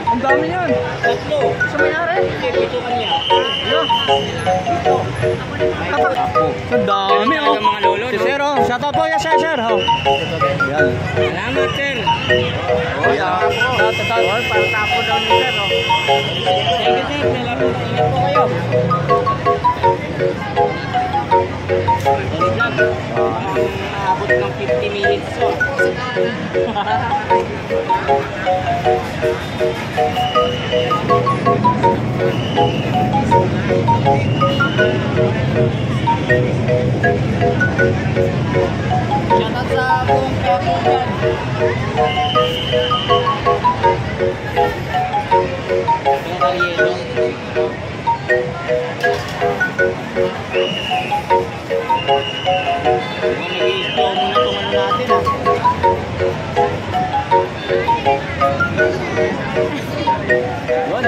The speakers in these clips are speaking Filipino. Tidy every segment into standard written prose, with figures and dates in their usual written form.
Ang dami yan. Tatlo. Sa may-ari? Ito kanya. Ang dami oh. Mga lolo, Si Sir oh. Shoutout po yan Sir. Oh. Yan. Salamat, sir. Oh, yan. Para tapo daw ni sir, oh. Thank you, sir. Ingat po kayo. Abot ng 50 minutes, oh. Shoutout sa buong Kapungan. Yung karyero. Nag-i-slow muna itong ano natin, ah. Yun.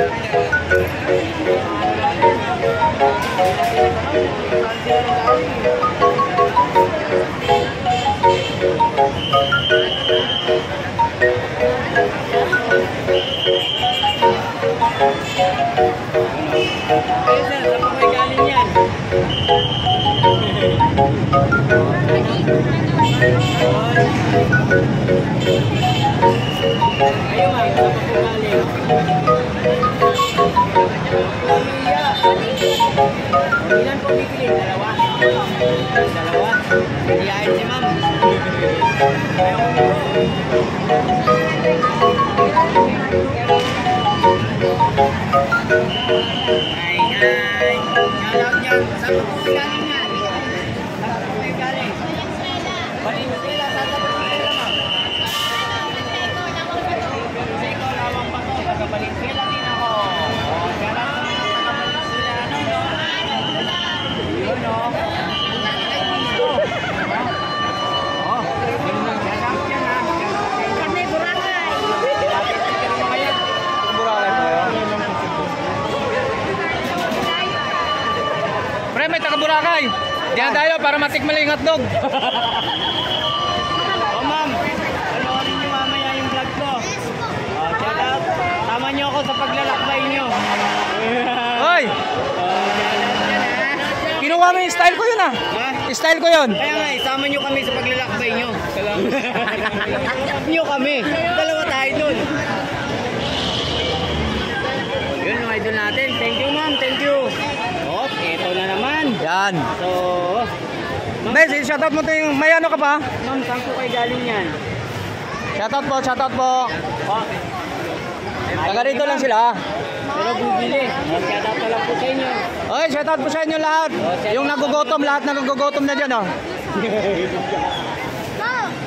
Ay, sir, saan po kayo galing yan? Ayun, ma'am, saan po galing? Ilan po bibili? Dalawa? Dalawa? Iyain si ma'am. Hi! Shoutout dyan. Saan po po galing yan? Saan po po galing? Valenzuela. Saan po po galing, ma'am? Seco lamang pa po. Taga Valenzuela din ako. Shoutout sa mga taga Valenzuela. Yun, no? Shoutout dyan, ha? Kami Boracay. Pre, may taga Boracay. Diyan tayo para matikman yung hotdog. Oh, ma'am. Panoorin niyo mamaya yung vlog ko. Oh, shout out. Tama niyo ako sa paglalakbay niyo. Hoy! Kinuha mo yung style ko yun ah. Ha? Style ko yun. Kaya nga, isama niyo kami sa paglalakbay niyo. Salamat. Niyo kami. Dalawa tayo dun. Oh, yun yung idol natin. Thank you, ma'am. Thank you. Oh, eto na naman. Yan. So, Bes, shoutout mo to yung may ano ka pa? ma'am, saan po kayo galing yan? Shoutout po. Oh. Taga rito lang sila. Pero bibili. Oh, shout out na lang po sa inyo. Oy, shoutout po sa inyo lahat. Yung nagugutom, lahat nagugutom na dyan oh.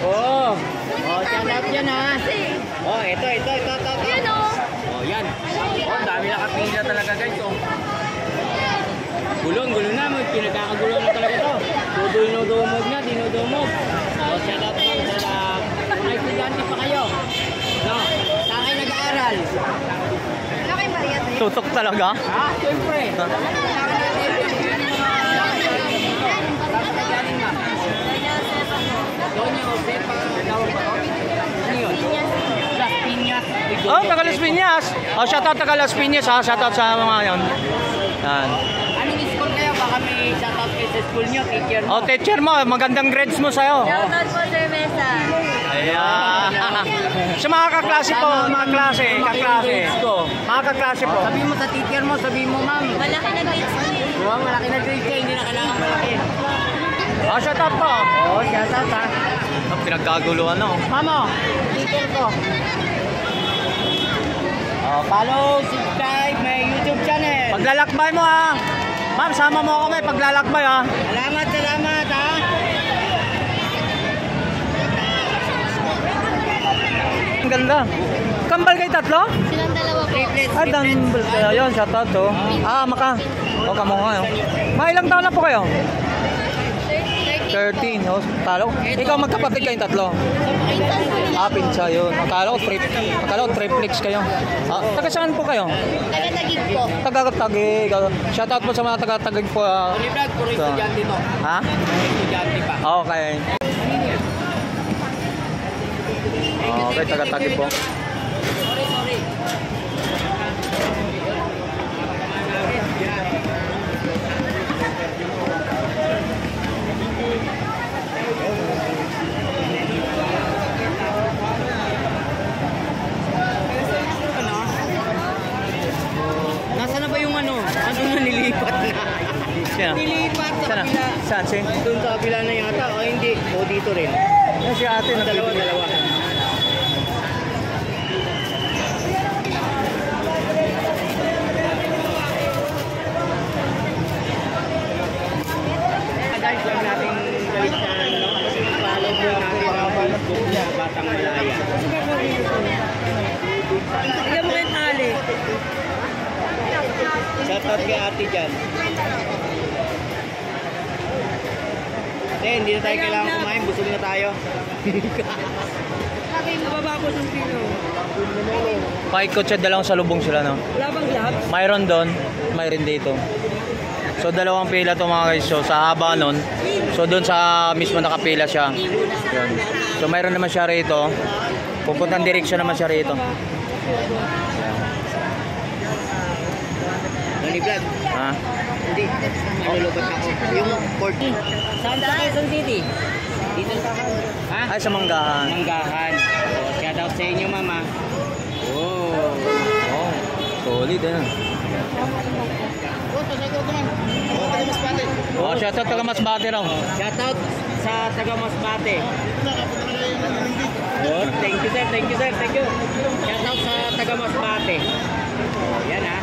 Oh. Oh, shout out yan, ha. Oh, ito. Yan o. Oh, yan. Oh, dami nakapila talaga, guys, oh. Gulo na, pinagkakagulo na talaga to. Dinudumog na. Oh, shout out lang sa mga estudyante pa kayo. No, sa akin nag-aaral. Wala kayong bariyat eh. Tutok talaga. Ha? Siyempre. Doña Josefa. Ano yun? Las Piñas. Oh, taga Las Piñas. Oh, shoutout taga Las Piñas ha. Shoutout sa mga yon. Yan. Anong school kayo? Baka may shoutout kayo sa school nyo, teacher mo. Oh, teacher mo, magandang grades mo sa'yo. Shoutout po Sir Mesa. Ayan. Sa mga kaklase po, kaklase. Mga kaklase po. Sabi mo sa teacher mo, sabi mo, ma'am. Malaki na grades ko eh. Oo, malaki na grade ka, hindi na kailangan malaki. Oh, shoutout po. Oo, shoutout ha. Pinagkaguluhan na oh. Mamo, teacher ko. Oh, follow, subscribe, may YouTube channel. Paglalakbay mo ha. Ma'am, sama mo kami paglalakbay ha. Salamat ha. Ang ganda. Kambal kayo tatlo? Silang dalawa po. Ah, dumbbell kayo. Yun, shoutout to. Ah, maka. O, kamukha yun. Mga ilang taon na po kayo? 30 13. Oh, akala ko. Ikaw magkapatid kayong tatlo. Pinsan ko nila. Pinsa yun. Akala ko triplex kayo. Taga saan po kayo? Taga-tagig po. Taga-Tagig. Shoutout po sa mga taga-Tagig po. Tony Vlog, puro estudyante to. Ha? Estudyante pa. Okay. Okay, taga-Tagig po. Sorry. Nasaan na ba yung ano? Ano na nilipat na? Sino? Nilipat sa Saan? kabila. Saan? Si? Doon sa kabila na yata. O hindi. O dito rin. Yan si ate. Dalawa. Guys, huwag natin galit na ano. Follow po natin ang Facebook niya, Batang Malaya. Bigyan mo kayong tali. Shoutout kay ate dyan. Hindi na tayo kailangan kumain. Busog na tayo. Nababa ko ng kilo. Paikot siya, dalawang salubong sila, no? Wala bang gloves? Mayroon doon, mayroon dito. So dalawang pila to mga guys. So sa haba nun, so doon sa mismo nakapila siya. Yun. So mayroon naman siya rito. Pupuntang direksyon naman siya rito. Tony Vlog. Ha? Hindi. Malulubat ako. Yung port. Saan sa Quezon City? Dito sa ha? Ay, sa Manggahan. Manggahan. So, shoutout sa inyo, mama. Oh. Oh, solid eh. Oh, shoutout taga Masbate raw. Shoutout sa taga Masbate. Oh, thank you sir. Thank you. Shoutout sa taga Masbate. Yan ha.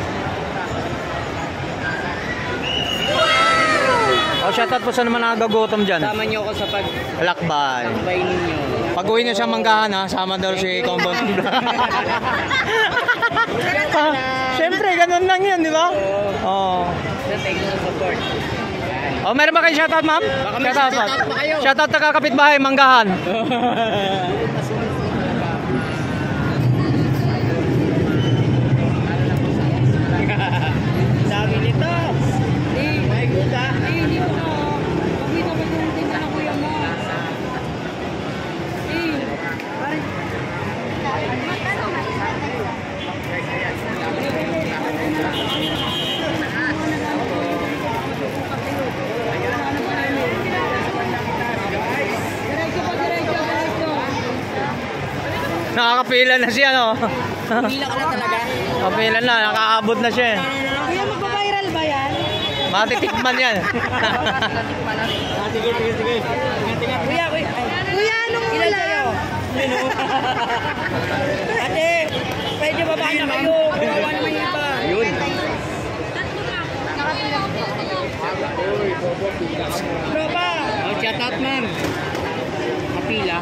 Oh, shoutout po sa naman nagagutom dyan. Sama niyo ako sa Lakbay. pagbay ninyo. Pag uwi niyo sa Manggahan ha, sama daw si Combo. Siyempre, ganun lang yan, di ba? Oh. Thank you sa support. Oh, meron ba kayo shoutout, ma'am? Baka may shoutout pa kayo. Shoutout taga kapitbahay, Manggahan. Sabi nito. Ay, good ha? Hindi ko na. Pagkita ba yung tinta ng kuya mo? Nakakapila na siya, no? Pila ka na talaga. Kapila na, nakaabot na siya eh. Kuya, magpa-viral ba yan? Matitikman yan. Sige. Ingat. Kuya, anong ulam? Ate, pwede ba ba na kayo? Kawawa naman yung iba. Yun. Tropa! Oh, shoutout ma'am. Kapila.